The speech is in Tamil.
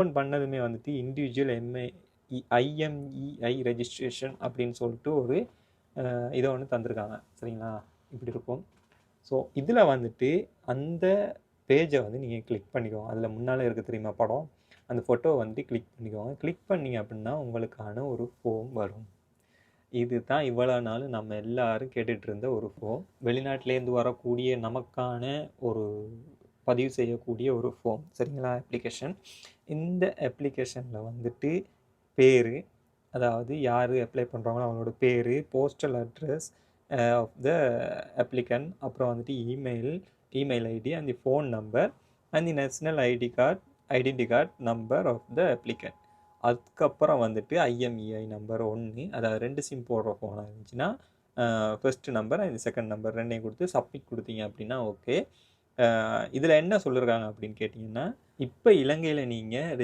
ஓப்பன் பண்ணதுமே வந்துட்டு இண்டிவிஜுவல் ஐஎம்இஐ ரெஜிஸ்ட்ரேஷன் அப்படின்னு சொல்லிட்டு ஒரு இதை ஒன்று தந்திருக்காங்க. சரிங்களா, இப்படி இருக்கும். ஸோ இதில் வந்துட்டு அந்த பேஜை வந்து நீங்கள் கிளிக் பண்ணிக்கோங்க. அதில் முன்னால் இருக்க தெரியுமா படம், அந்த ஃபோட்டோவை வந்துட்டு கிளிக் பண்ணிக்கோங்க. கிளிக் பண்ணிங்க அப்படின்னா உங்களுக்கான ஒரு ஃபார்ம் வரும். இது தான் இவ்வளோ நாள் நம்ம எல்லாரும் கேட்டுட்டு இருந்த ஒரு ஃபார்ம். வெளிநாட்டிலேருந்து வரக்கூடிய நமக்கான ஒரு பதிவு செய்யக்கூடிய ஒரு ஃபார்ம். சரிங்களா, அப்ளிகேஷன். இந்த அப்ளிகேஷனில் வந்துட்டு பேர், அதாவது யார் அப்ளை பண்ணுறாங்களோ அவங்களோட பேர், postal address of the applicant, அப்புறம் வந்துட்டு email ID and the phone number and the national identity card number of the applicant. அதுக்கப்புறம் வந்துட்டு ஐஎம்இஐ நம்பர் 1, அதாவது 2 சிம் போடுற ஃபோனாக இருந்துச்சுன்னா first number and second number ரெண்டையும் கொடுத்து சப்மிட் கொடுத்தீங்க அப்படின்னா ஓகே. இதில் என்ன சொல்லியிருக்காங்க அப்படின்னு கேட்டிங்கன்னா, இப்போ இலங்கையில் நீங்கள்